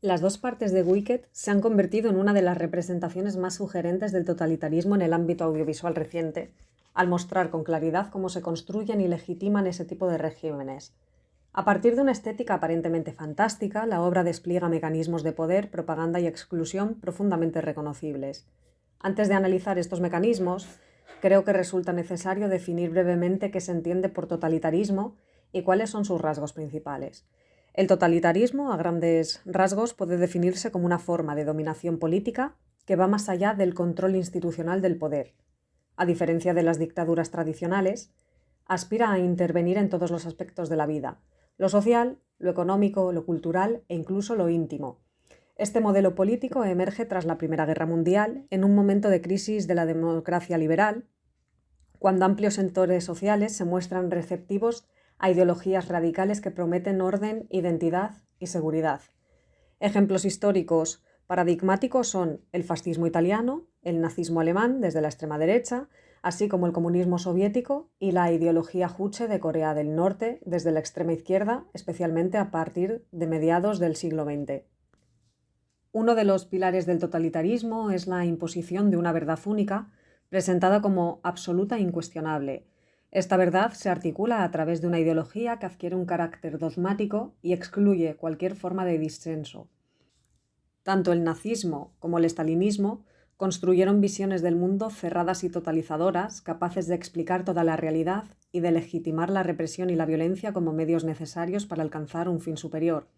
Las dos partes de Wicked se han convertido en una de las representaciones más sugerentes del totalitarismo en el ámbito audiovisual reciente, al mostrar con claridad cómo se construyen y legitiman ese tipo de regímenes. A partir de una estética aparentemente fantástica, la obra despliega mecanismos de poder, propaganda y exclusión profundamente reconocibles. Antes de analizar estos mecanismos, creo que resulta necesario definir brevemente qué se entiende por totalitarismo y cuáles son sus rasgos principales. El totalitarismo, a grandes rasgos, puede definirse como una forma de dominación política que va más allá del control institucional del poder. A diferencia de las dictaduras tradicionales, aspira a intervenir en todos los aspectos de la vida, lo social, lo económico, lo cultural e incluso lo íntimo. Este modelo político emerge tras la Primera Guerra Mundial, en un momento de crisis de la democracia liberal, cuando amplios sectores sociales se muestran receptivos a ideologías radicales que prometen orden, identidad y seguridad. Ejemplos históricos paradigmáticos son el fascismo italiano, el nazismo alemán desde la extrema derecha, así como el comunismo soviético y la ideología juche de Corea del Norte desde la extrema izquierda, especialmente a partir de mediados del siglo XX. Uno de los pilares del totalitarismo es la imposición de una verdad única, presentada como absoluta e incuestionable. Esta verdad se articula a través de una ideología que adquiere un carácter dogmático y excluye cualquier forma de disenso. Tanto el nazismo como el estalinismo construyeron visiones del mundo cerradas y totalizadoras, capaces de explicar toda la realidad y de legitimar la represión y la violencia como medios necesarios para alcanzar un fin superior,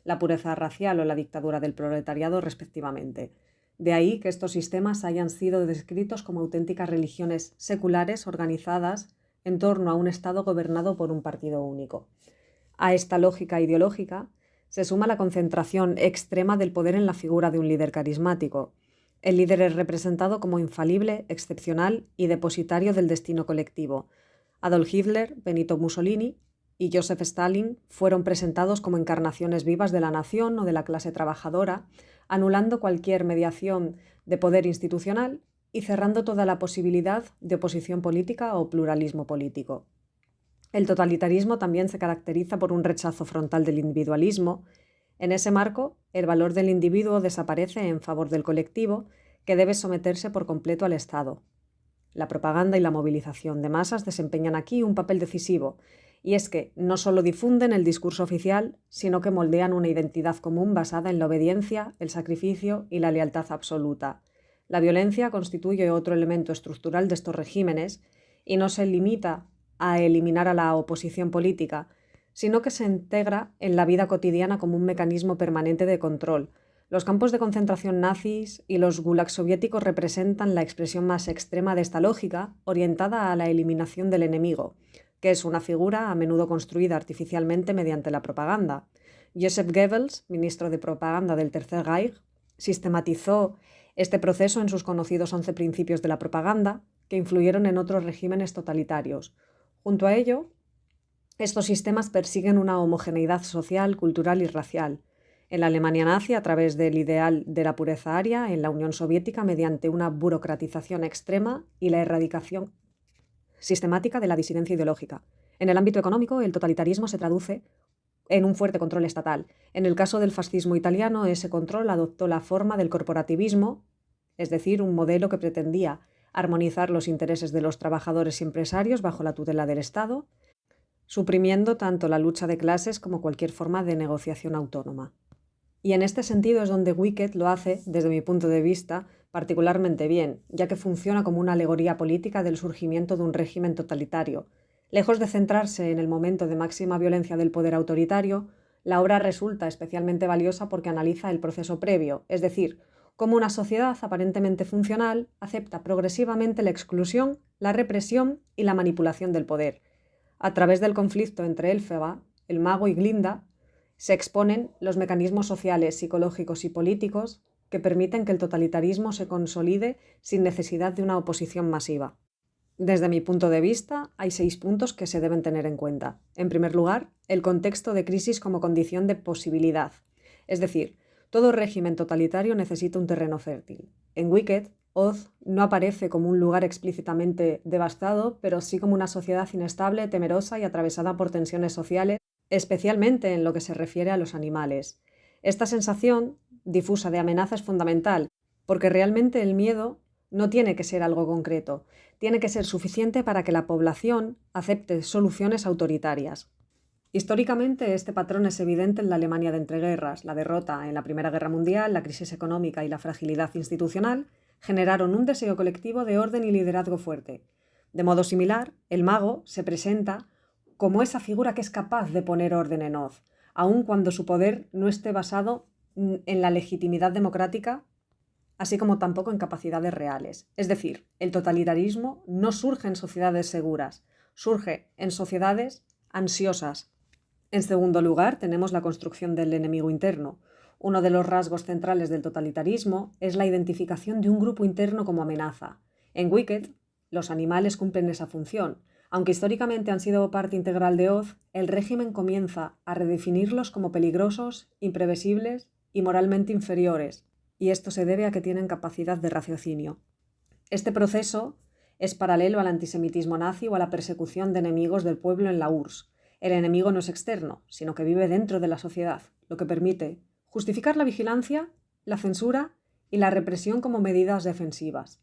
la pureza racial o la dictadura del proletariado respectivamente. De ahí que estos sistemas hayan sido descritos como auténticas religiones seculares organizadas en torno a un Estado gobernado por un partido único. A esta lógica ideológica se suma la concentración extrema del poder en la figura de un líder carismático. El líder es representado como infalible, excepcional y depositario del destino colectivo. Adolf Hitler, Benito Mussolini y Joseph Stalin fueron presentados como encarnaciones vivas de la nación o de la clase trabajadora, anulando cualquier mediación de poder institucional y cerrando toda la posibilidad de oposición política o pluralismo político. El totalitarismo también se caracteriza por un rechazo frontal del individualismo. En ese marco, el valor del individuo desaparece en favor del colectivo, que debe someterse por completo al Estado. La propaganda y la movilización de masas desempeñan aquí un papel decisivo, y es que no solo difunden el discurso oficial, sino que moldean una identidad común basada en la obediencia, el sacrificio y la lealtad absoluta. La violencia constituye otro elemento estructural de estos regímenes y no se limita a eliminar a la oposición política, sino que se integra en la vida cotidiana como un mecanismo permanente de control. Los campos de concentración nazis y los gulags soviéticos representan la expresión más extrema de esta lógica, orientada a la eliminación del enemigo, que es una figura a menudo construida artificialmente mediante la propaganda. Joseph Goebbels, ministro de propaganda del Tercer Reich, sistematizó este proceso en sus conocidos 11 principios de la propaganda, que influyeron en otros regímenes totalitarios. Junto a ello, estos sistemas persiguen una homogeneidad social, cultural y racial. En la Alemania nazi, a través del ideal de la pureza aria, en la Unión Soviética, mediante una burocratización extrema y la erradicación sistemática de la disidencia ideológica. En el ámbito económico, el totalitarismo se traduce en un fuerte control estatal. En el caso del fascismo italiano, ese control adoptó la forma del corporativismo, es decir, un modelo que pretendía armonizar los intereses de los trabajadores y empresarios bajo la tutela del Estado, suprimiendo tanto la lucha de clases como cualquier forma de negociación autónoma. Y en este sentido es donde Wicked lo hace, desde mi punto de vista, particularmente bien, ya que funciona como una alegoría política del surgimiento de un régimen totalitario. Lejos de centrarse en el momento de máxima violencia del poder autoritario, la obra resulta especialmente valiosa porque analiza el proceso previo, es decir, cómo una sociedad aparentemente funcional acepta progresivamente la exclusión, la represión y la manipulación del poder. A través del conflicto entre Elphaba, el mago, y Glinda, se exponen los mecanismos sociales, psicológicos y políticos que permiten que el totalitarismo se consolide sin necesidad de una oposición masiva. Desde mi punto de vista, hay 6 puntos que se deben tener en cuenta. En primer lugar, el contexto de crisis como condición de posibilidad. Es decir, todo régimen totalitario necesita un terreno fértil. En Wicked, Oz no aparece como un lugar explícitamente devastado, pero sí como una sociedad inestable, temerosa y atravesada por tensiones sociales, especialmente en lo que se refiere a los animales. Esta sensación difusa de amenaza es fundamental, porque realmente el miedo no tiene que ser algo concreto, tiene que ser suficiente para que la población acepte soluciones autoritarias. Históricamente, este patrón es evidente en la Alemania de entreguerras. La derrota en la Primera Guerra Mundial, la crisis económica y la fragilidad institucional generaron un deseo colectivo de orden y liderazgo fuerte. De modo similar, el mago se presenta como esa figura que es capaz de poner orden en Oz, aun cuando su poder no esté basado en la legitimidad democrática, así como tampoco en capacidades reales. Es decir, el totalitarismo no surge en sociedades seguras, surge en sociedades ansiosas. En segundo lugar, tenemos la construcción del enemigo interno. Uno de los rasgos centrales del totalitarismo es la identificación de un grupo interno como amenaza. En Wicked, los animales cumplen esa función. Aunque históricamente han sido parte integral de Oz, el régimen comienza a redefinirlos como peligrosos, imprevisibles y moralmente inferiores, y esto se debe a que tienen capacidad de raciocinio. Este proceso es paralelo al antisemitismo nazi o a la persecución de enemigos del pueblo en la URSS. El enemigo no es externo, sino que vive dentro de la sociedad, lo que permite justificar la vigilancia, la censura y la represión como medidas defensivas.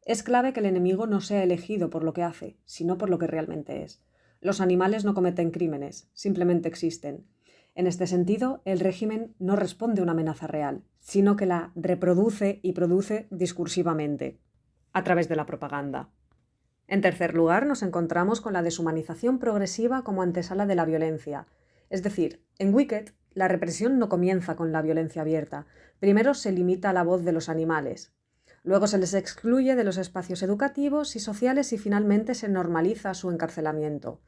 Es clave que el enemigo no sea elegido por lo que hace, sino por lo que realmente es. Los animales no cometen crímenes, simplemente existen. En este sentido, el régimen no responde a una amenaza real, sino que la reproduce y produce discursivamente, a través de la propaganda. En tercer lugar, nos encontramos con la deshumanización progresiva como antesala de la violencia. Es decir, en Wicked, la represión no comienza con la violencia abierta. Primero se limita a la voz de los animales. Luego se les excluye de los espacios educativos y sociales y finalmente se normaliza su encarcelamiento.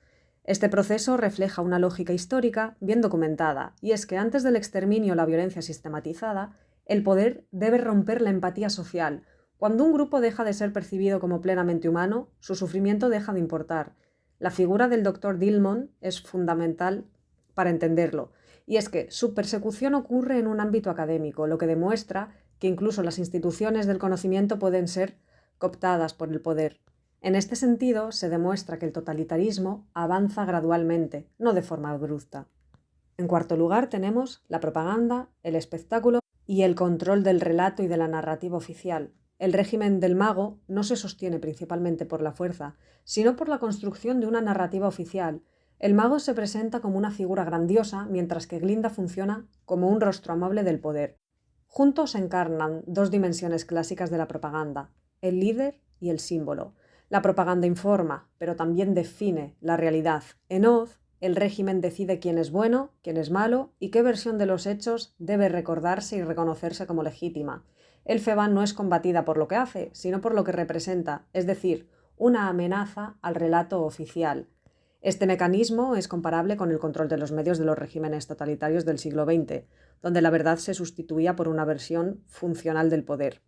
Este proceso refleja una lógica histórica bien documentada, y es que antes del exterminio o la violencia sistematizada, el poder debe romper la empatía social. Cuando un grupo deja de ser percibido como plenamente humano, su sufrimiento deja de importar. La figura del Dr. Dillman es fundamental para entenderlo, y es que su persecución ocurre en un ámbito académico, lo que demuestra que incluso las instituciones del conocimiento pueden ser cooptadas por el poder. En este sentido, se demuestra que el totalitarismo avanza gradualmente, no de forma abrupta. En cuarto lugar, tenemos la propaganda, el espectáculo y el control del relato y de la narrativa oficial. El régimen del mago no se sostiene principalmente por la fuerza, sino por la construcción de una narrativa oficial. El mago se presenta como una figura grandiosa, mientras que Glinda funciona como un rostro amable del poder. Juntos encarnan dos dimensiones clásicas de la propaganda, el líder y el símbolo. La propaganda informa, pero también define la realidad. En Oz, el régimen decide quién es bueno, quién es malo y qué versión de los hechos debe recordarse y reconocerse como legítima. Elphaba no es combatida por lo que hace, sino por lo que representa, es decir, una amenaza al relato oficial. Este mecanismo es comparable con el control de los medios de los regímenes totalitarios del siglo XX, donde la verdad se sustituía por una versión funcional del poder.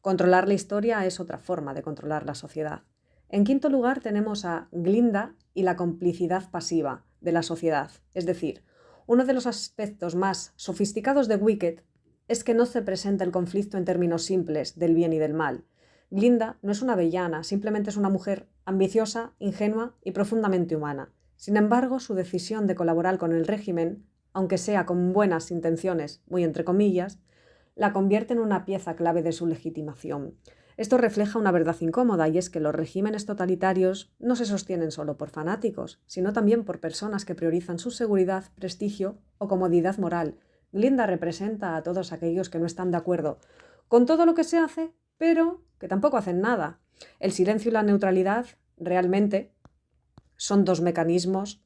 Controlar la historia es otra forma de controlar la sociedad. En quinto lugar tenemos a Glinda y la complicidad pasiva de la sociedad, es decir, uno de los aspectos más sofisticados de Wicked es que no se presenta el conflicto en términos simples del bien y del mal. Glinda no es una villana, simplemente es una mujer ambiciosa, ingenua y profundamente humana. Sin embargo, su decisión de colaborar con el régimen, aunque sea con buenas intenciones, muy entre comillas, la convierte en una pieza clave de su legitimación. Esto refleja una verdad incómoda, y es que los regímenes totalitarios no se sostienen solo por fanáticos, sino también por personas que priorizan su seguridad, prestigio o comodidad moral. Glinda representa a todos aquellos que no están de acuerdo con todo lo que se hace, pero que tampoco hacen nada. El silencio y la neutralidad realmente son dos mecanismos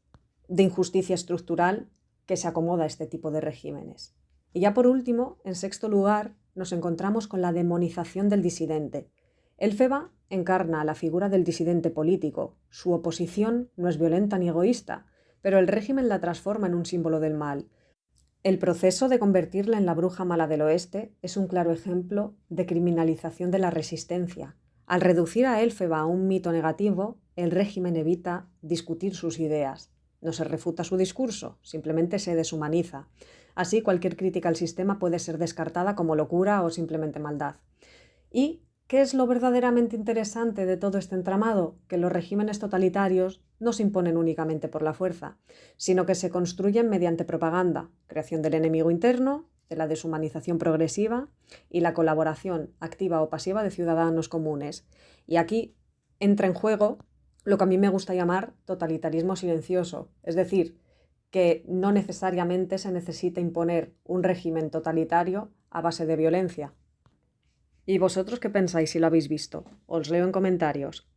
de injusticia estructural que se acomoda a este tipo de regímenes. Y ya por último, en sexto lugar, nos encontramos con la demonización del disidente. Elphaba encarna a la figura del disidente político. Su oposición no es violenta ni egoísta, pero el régimen la transforma en un símbolo del mal. El proceso de convertirla en la bruja mala del oeste es un claro ejemplo de criminalización de la resistencia. Al reducir a Elphaba a un mito negativo, el régimen evita discutir sus ideas. No se refuta su discurso, simplemente se deshumaniza. Así, cualquier crítica al sistema puede ser descartada como locura o simplemente maldad. ¿Y qué es lo verdaderamente interesante de todo este entramado? Que los regímenes totalitarios no se imponen únicamente por la fuerza, sino que se construyen mediante propaganda, creación del enemigo interno de la deshumanización progresiva y la colaboración activa o pasiva de ciudadanos comunes. Y aquí entra en juego lo que a mí me gusta llamar totalitarismo silencioso, es decir, que no necesariamente se necesita imponer un régimen totalitario a base de violencia. ¿Y vosotros qué pensáis si lo habéis visto? Os leo en comentarios.